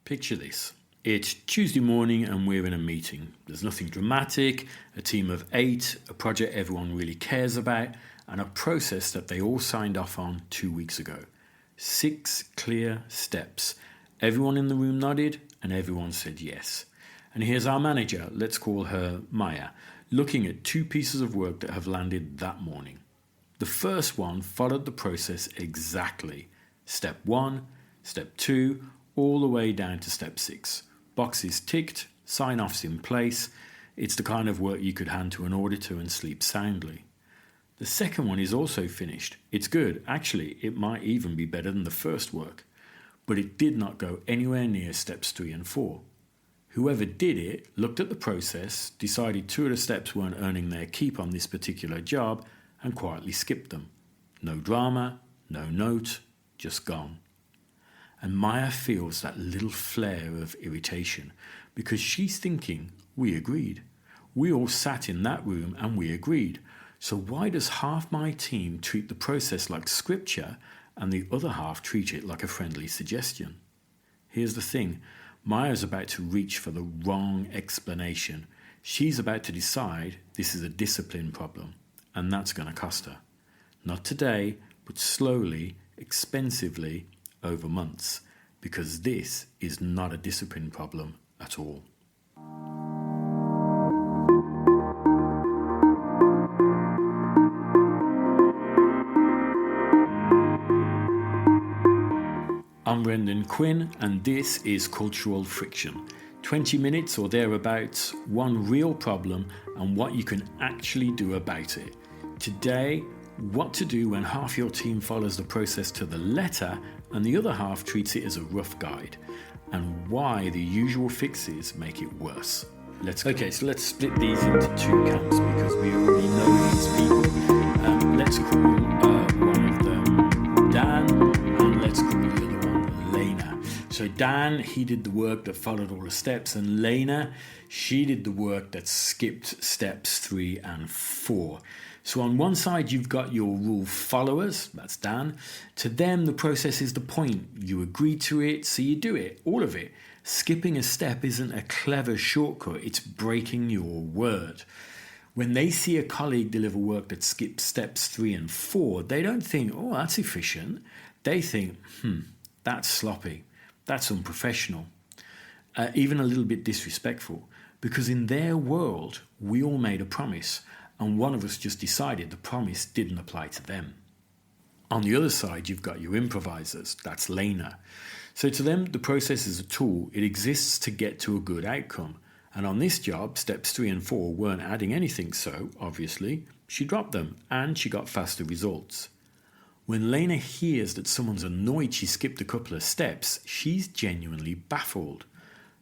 Picture this. It's Tuesday morning and we're in a meeting. There's nothing dramatic, a team of 8, a project everyone really cares about, and a process that they all signed off on 2 weeks ago. 6 clear steps. Everyone in the room nodded and everyone said yes. And here's our manager, let's call her Maya, looking at 2 pieces of work that have landed that morning. The first one followed the process exactly. Step 1, step 2, all the way down to step 6. Boxes ticked, sign-offs in place. It's the kind of work you could hand to an auditor and sleep soundly. The second one is also finished. It's good. Actually, it might even be better than the first work. But it did not go anywhere near steps 3 and 4. Whoever did it looked at the process, decided 2 of the steps weren't earning their keep on this particular job, and quietly skipped them. No drama, no note, just gone. And Maya feels that little flare of irritation because she's thinking, we agreed. We all sat in that room and we agreed. So why does half my team treat the process like scripture and the other half treat it like a friendly suggestion? Here's the thing. Maya's about to reach for the wrong explanation. She's about to decide this is a discipline problem, and that's going to cost her. Not today, but slowly, expensively, over months, because this is not a discipline problem at all. I'm Brendan Quinn, and this is Cultural Friction. 20 minutes or thereabouts, one real problem and what you can actually do about it. Today, what to do when half your team follows the process to the letter and the other half treats it as a rough guide, and why the usual fixes make it worse. Okay, so let's split these into 2 camps because we already know these people. Let's call one of them Dan, and let's call the other one Lena. So Dan, he did the work that followed all the steps, and Lena, she did the work that skipped steps 3 and 4. So on one side, you've got your rule followers, that's Dan. To them, the process is the point. You agree to it, so you do it, all of it. Skipping a step isn't a clever shortcut, it's breaking your word. When they see a colleague deliver work that skips steps 3 and 4, they don't think, oh, that's efficient. They think, that's sloppy, that's unprofessional, even a little bit disrespectful. Because in their world, we all made a promise, and one of us just decided the promise didn't apply to them. On the other side, you've got your improvisers. That's Lena. So to them, the process is a tool. It exists to get to a good outcome. And on this job, steps 3 and 4 weren't adding anything, so, obviously, she dropped them, and she got faster results. When Lena hears that someone's annoyed she skipped a couple of steps, she's genuinely baffled.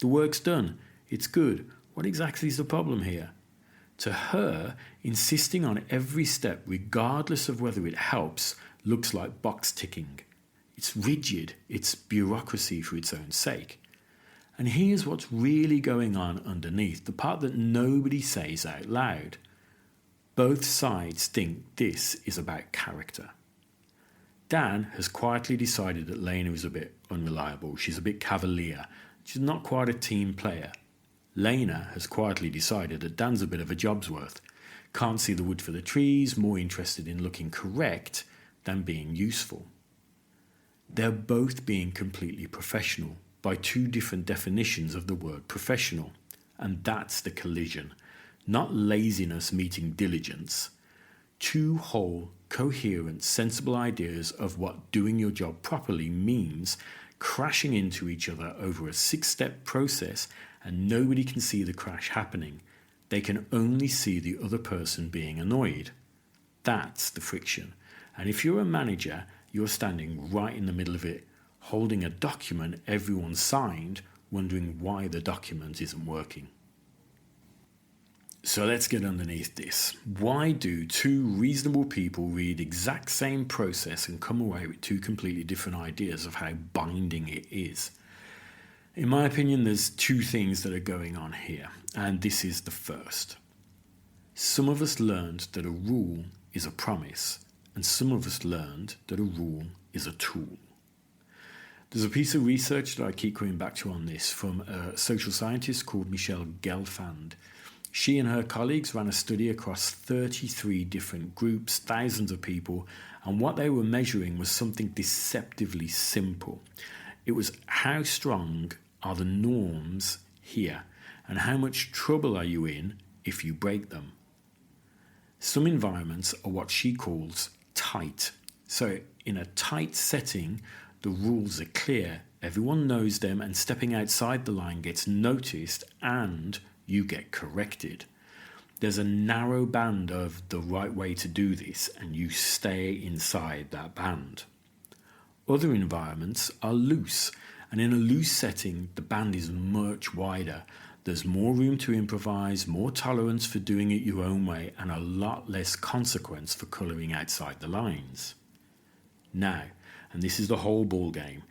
The work's done. It's good. What exactly is the problem here? To her, insisting on every step, regardless of whether it helps, looks like box ticking. It's rigid, it's bureaucracy for its own sake. And here's what's really going on underneath, the part that nobody says out loud. Both sides think this is about character. Dan has quietly decided that Lena is a bit unreliable, she's a bit cavalier, she's not quite a team player. Lena has quietly decided that Dan's a bit of a job's worth. Can't see the wood for the trees, more interested in looking correct than being useful. They're both being completely professional by 2 different definitions of the word professional. And that's the collision. Not laziness meeting diligence. 2 whole, coherent, sensible ideas of what doing your job properly means crashing into each other over a 6-step process, and nobody can see the crash happening. They can only see the other person being annoyed. That's the friction. And if you're a manager, you're standing right in the middle of it, holding a document everyone signed, wondering why the document isn't working. So let's get underneath this. Why do 2 reasonable people read exact same process and come away with 2 completely different ideas of how binding it is? In my opinion, there's 2 things that are going on here, and this is the first. Some of us learned that a rule is a promise, and some of us learned that a rule is a tool. There's a piece of research that I keep coming back to on this from a social scientist called Michele Gelfand. She and her colleagues ran a study across 33 different groups, thousands of people, and what they were measuring was something deceptively simple. It was how strong are the norms here, and how much trouble are you in if you break them. Some environments are what she calls tight. So in a tight setting, the rules are clear, everyone knows them, and stepping outside the line gets noticed and you get corrected. There's a narrow band of the right way to do this, and you stay inside that band. Other environments are loose, and in a loose setting, the band is much wider. There's more room to improvise, more tolerance for doing it your own way, and a lot less consequence for colouring outside the lines. Now, and this is the whole ball game,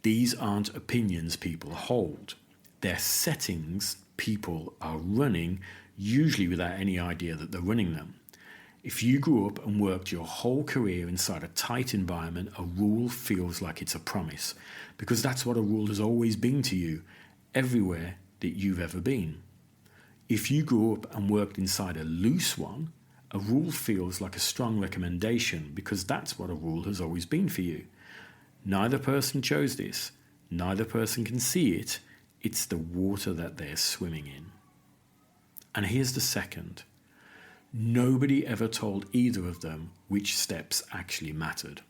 these aren't opinions people hold. They're settings people are running, usually without any idea that they're running them. If you grew up and worked your whole career inside a tight environment, a rule feels like it's a promise, because that's what a rule has always been to you, everywhere that you've ever been. If you grew up and worked inside a loose one, a rule feels like a strong recommendation, because that's what a rule has always been for you. Neither person chose this, neither person can see it, it's the water that they're swimming in. And here's the second. Nobody ever told either of them which steps actually mattered.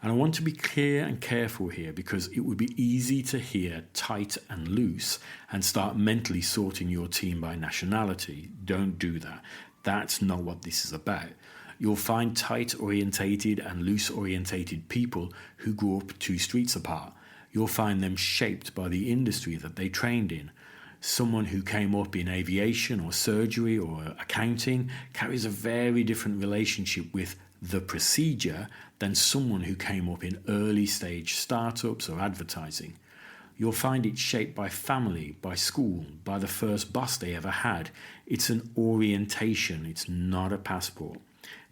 And I want to be clear and careful here, because it would be easy to hear tight and loose and start mentally sorting your team by nationality. Don't do that. That's not what this is about. You'll find tight-orientated and loose-orientated people who grew up 2 streets apart. You'll find them shaped by the industry that they trained in. Someone who came up in aviation or surgery or accounting carries a very different relationship with the procedure than someone who came up in early stage startups or advertising. You'll find it shaped by family, by school, by the first boss they ever had. It's an orientation, it's not a passport.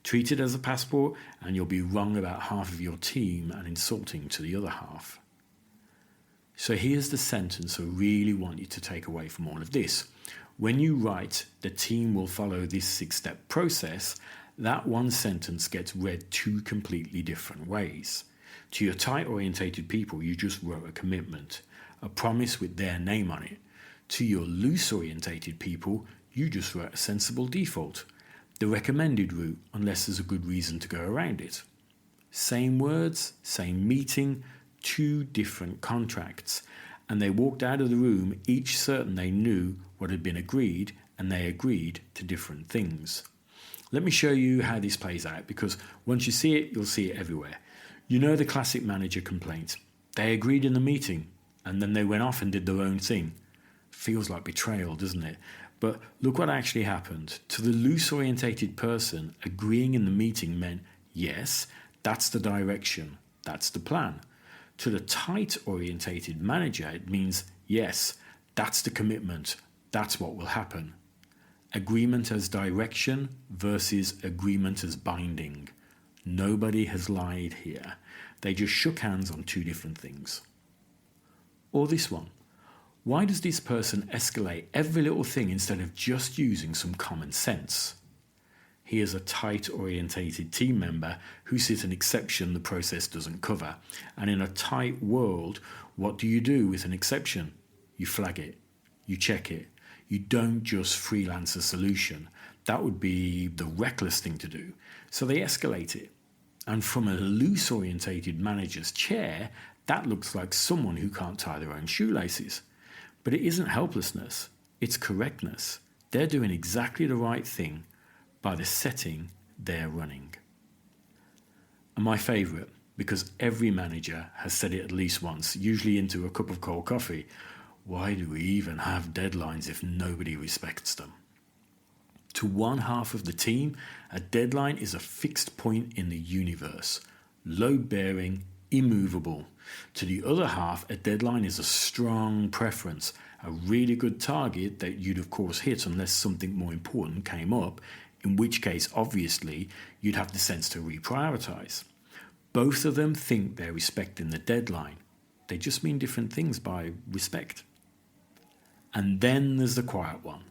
Treat it as a passport and you'll be wrong about half of your team and insulting to the other half. So here's the sentence I really want you to take away from all of this. When you write, the team will follow this 6-step process, that one sentence gets read 2 completely different ways. To your tight-orientated people, you just wrote a commitment, a promise with their name on it. To your loose-orientated people, you just wrote a sensible default, the recommended route, unless there's a good reason to go around it. Same words, same meeting, 2 different contracts, and they walked out of the room each certain they knew what had been agreed, and they agreed to different things. Let me show you how this plays out, because once you see it, you'll see it everywhere. You know the classic manager complaint. They agreed in the meeting, and then they went off and did their own thing. Feels like betrayal, doesn't it? But look what actually happened. To the loose-orientated person, agreeing in the meeting meant, yes, that's the direction, that's the plan. To the tight-orientated manager, it means, yes, that's the commitment, that's what will happen. Agreement as direction versus agreement as binding. Nobody has lied here. They just shook hands on 2 different things. Or this one. Why does this person escalate every little thing instead of just using some common sense? Here's a tight-orientated team member who sees an exception the process doesn't cover. And in a tight world, what do you do with an exception? You flag it. You check it. You don't just freelance a solution. That would be the reckless thing to do. So they escalate it. And from a loose-orientated manager's chair, that looks like someone who can't tie their own shoelaces. But it isn't helplessness. It's correctness. They're doing exactly the right thing by the setting they're running. And my favourite, because every manager has said it at least once, usually into a cup of cold coffee, why do we even have deadlines if nobody respects them? To one half of the team, a deadline is a fixed point in the universe, load-bearing, immovable. To the other half, a deadline is a strong preference, a really good target that you'd of course hit unless something more important came up, in which case, obviously, you'd have the sense to reprioritize. Both of them think they're respecting the deadline. They just mean different things by respect. And then there's the quiet one,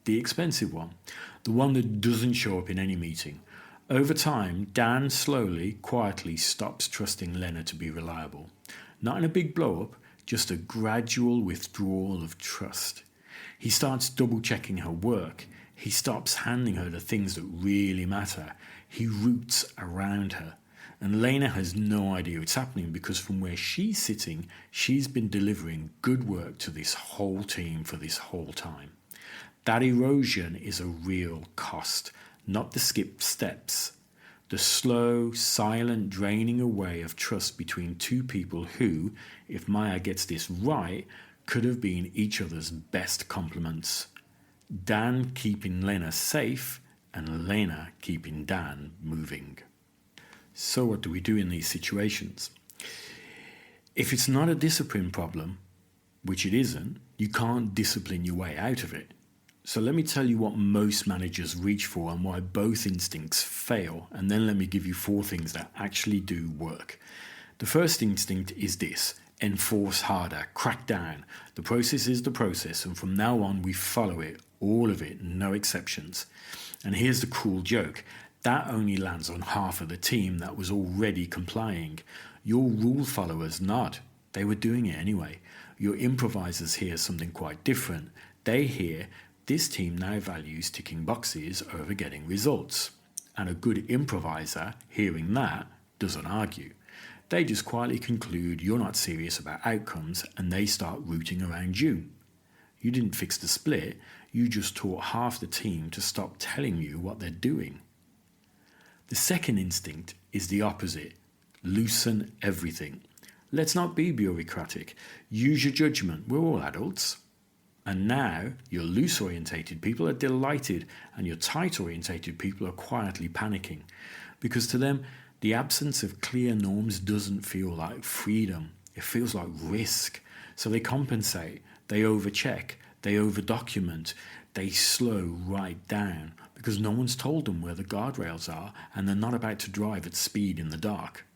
the expensive one, the one that doesn't show up in any meeting. Over time, Dan slowly, quietly stops trusting Lena to be reliable. Not in a big blow-up, just a gradual withdrawal of trust. He starts double-checking her work. He stops handing her the things that really matter. He roots around her. And Lena has no idea it's happening because from where she's sitting, she's been delivering good work to this whole team for this whole time. That erosion is a real cost, not the skipped steps. The slow, silent draining away of trust between two people who, if Maya gets this right, could have been each other's best complements. Dan keeping Lena safe and Lena keeping Dan moving. So what do we do in these situations? If it's not a discipline problem, which it isn't, you can't discipline your way out of it. So let me tell you what most managers reach for and why both instincts fail, and then let me give you 4 things that actually do work. The first instinct is this: enforce harder, crack down. The process is the process, and from now on we follow it, all of it, no exceptions. And here's the cruel joke: that only lands on half of the team that was already complying. Your rule followers not. They were doing it anyway. Your improvisers hear something quite different. They hear, this team now values ticking boxes over getting results. And a good improviser, hearing that, doesn't argue. They just quietly conclude you're not serious about outcomes and they start rooting around you. You didn't fix the split, you just taught half the team to stop telling you what they're doing. The second instinct is the opposite: loosen everything. Let's not be bureaucratic. Use your judgment. We're all adults. And now your loose-orientated people are delighted and your tight-orientated people are quietly panicking. Because to them, the absence of clear norms doesn't feel like freedom. It feels like risk. So they compensate, they overcheck, they overdocument, they slow right down because no one's told them where the guardrails are and they're not about to drive at speed in the dark.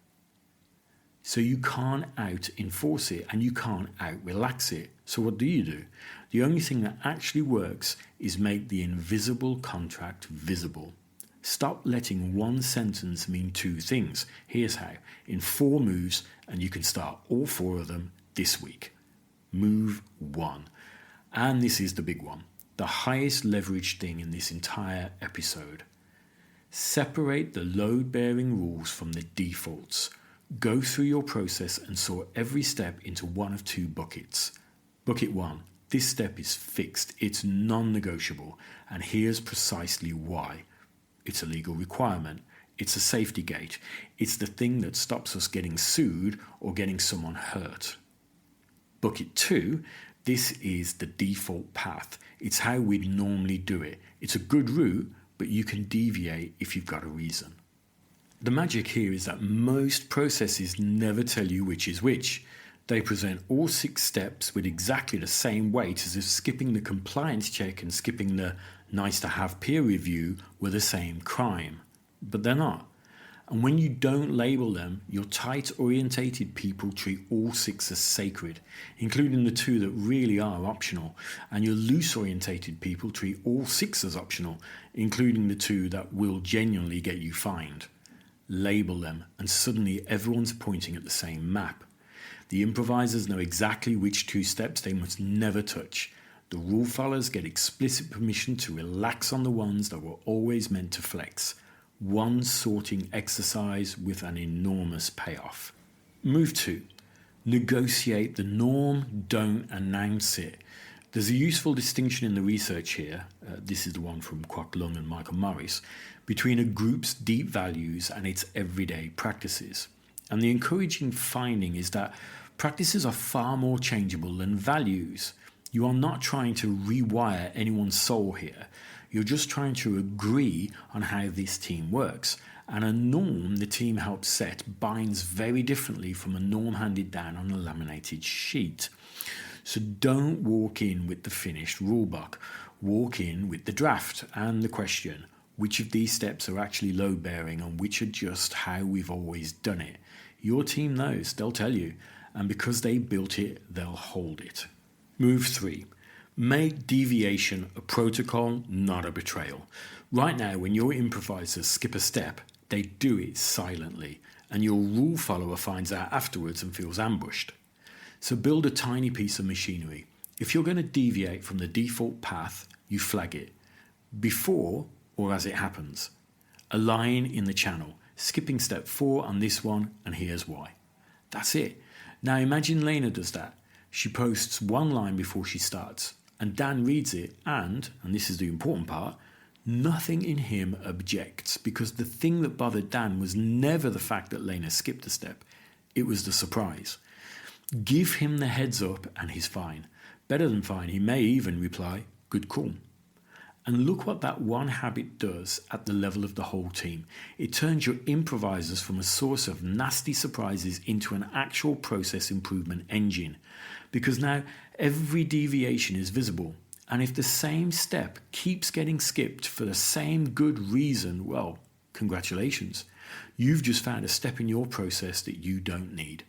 So you can't out-enforce it and you can't out-relax it. So what do? The only thing that actually works is make the invisible contract visible. Stop letting one sentence mean 2 things. Here's how. In 4 moves, and you can start all 4 of them this week. Move 1. And this is the big one. The highest leverage thing in this entire episode. Separate the load-bearing rules from the defaults. Go through your process and sort every step into one of 2 buckets. Bucket 1. This step is fixed. It's non-negotiable. And here's precisely why. It's a legal requirement. It's a safety gate. It's the thing that stops us getting sued or getting someone hurt. Bucket 2. This is the default path. It's how we'd normally do it. It's a good route, but you can deviate if you've got a reason. The magic here is that most processes never tell you which is which. They present all 6 steps with exactly the same weight as if skipping the compliance check and skipping the nice-to-have peer review were the same crime. But they're not. And when you don't label them, your tight-orientated people treat all 6 as sacred, including the 2 that really are optional. And your loose-orientated people treat all 6 as optional, including the 2 that will genuinely get you fined. Label them, and suddenly everyone's pointing at the same map. The improvisers know exactly which 2 steps they must never touch. The rule followers get explicit permission to relax on the ones that were always meant to flex. One sorting exercise with an enormous payoff. Move 2. Negotiate the norm, don't announce it. There's a useful distinction in the research here, this is the one from Kwok Lung and Michael Morris, between a group's deep values and its everyday practices. And the encouraging finding is that practices are far more changeable than values. You are not trying to rewire anyone's soul here. You're just trying to agree on how this team works. And a norm the team helps set binds very differently from a norm handed down on a laminated sheet. So don't walk in with the finished rulebook. Walk in with the draft and the question, which of these steps are actually load-bearing and which are just how we've always done it. Your team knows, they'll tell you. and because they built it, they'll hold it. Move 3. Make deviation a protocol, not a betrayal. Right now, when your improvisers skip a step, they do it silently, and your rule follower finds out afterwards and feels ambushed. So build a tiny piece of machinery. If you're going to deviate from the default path, you flag it. Before or as it happens. A line in the channel. Skipping step 4 on this one, and here's why. That's it. Now imagine Lena does that. She posts one line before she starts, and Dan reads it, and this is the important part, nothing in him objects, because the thing that bothered Dan was never the fact that Lena skipped a step. It was the surprise. Give him the heads up and he's fine. Better than fine, he may even reply, good call. And look what that one habit does at the level of the whole team. It turns your improvisers from a source of nasty surprises into an actual process improvement engine. Because now every deviation is visible. And if the same step keeps getting skipped for the same good reason, well, congratulations. You've just found a step in your process that you don't need.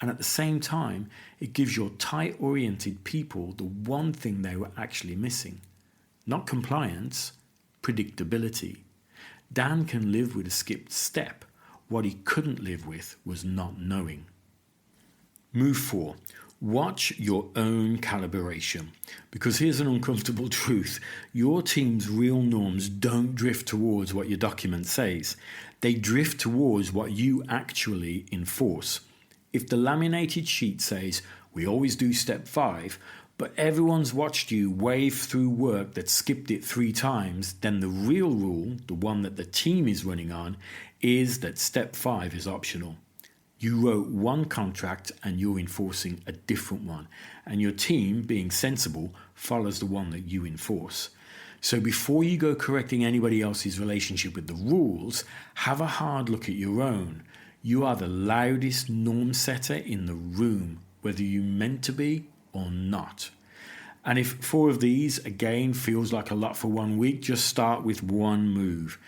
And at the same time, it gives your tight-oriented people the one thing they were actually missing. Not compliance, predictability. Dan can live with a skipped step. What he couldn't live with was not knowing. Move 4. Watch your own calibration. Because here's an uncomfortable truth. Your team's real norms don't drift towards what your document says. They drift towards what you actually enforce. If the laminated sheet says, we always do step 5, but everyone's watched you wave through work that skipped it 3 times, then the real rule, the one that the team is running on, is that step 5 is optional. You wrote one contract and you're enforcing a different one, and your team, being sensible, follows the one that you enforce. So before you go correcting anybody else's relationship with the rules, have a hard look at your own. You are the loudest norm setter in the room, whether you meant to be or not. And if 4 of these, again, feels like a lot for 1 week, just start with one move.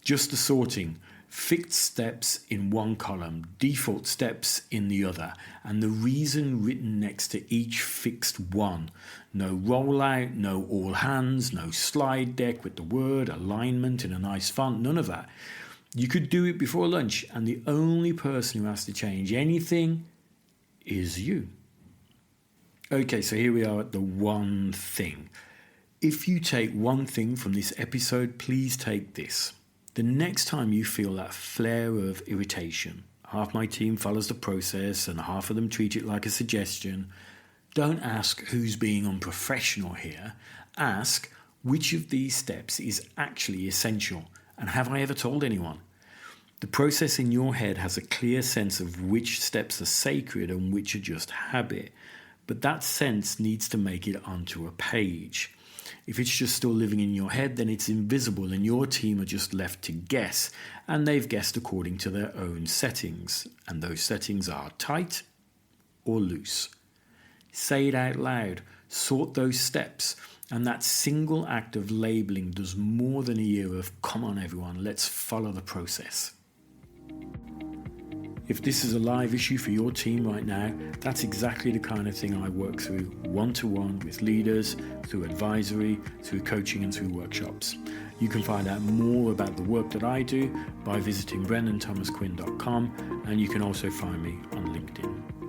Just the sorting. Fixed steps in one column, default steps in the other, and the reason written next to each fixed one. No rollout, no all hands, no slide deck with the word alignment in a nice font, none of that. You could do it before lunch, and the only person who has to change anything is you. Okay, so here we are at the one thing. If you take one thing from this episode, please take this. The next time you feel that flare of irritation, half my team follows the process and half of them treat it like a suggestion, don't ask who's being unprofessional here. Ask which of these steps is actually essential, and have I ever told anyone? The process in your head has a clear sense of which steps are sacred and which are just habit. But that sense needs to make it onto a page. If it's just still living in your head, then it's invisible and your team are just left to guess. And they've guessed according to their own settings. And those settings are tight or loose. Say it out loud. Sort those steps. And that single act of labeling does more than a year of, come on everyone, let's follow the process. If this is a live issue for your team right now, that's exactly the kind of thing I work through one-to-one with leaders, through advisory, through coaching and through workshops. You can find out more about the work that I do by visiting brendanthomasquinn.com, and you can also find me on LinkedIn.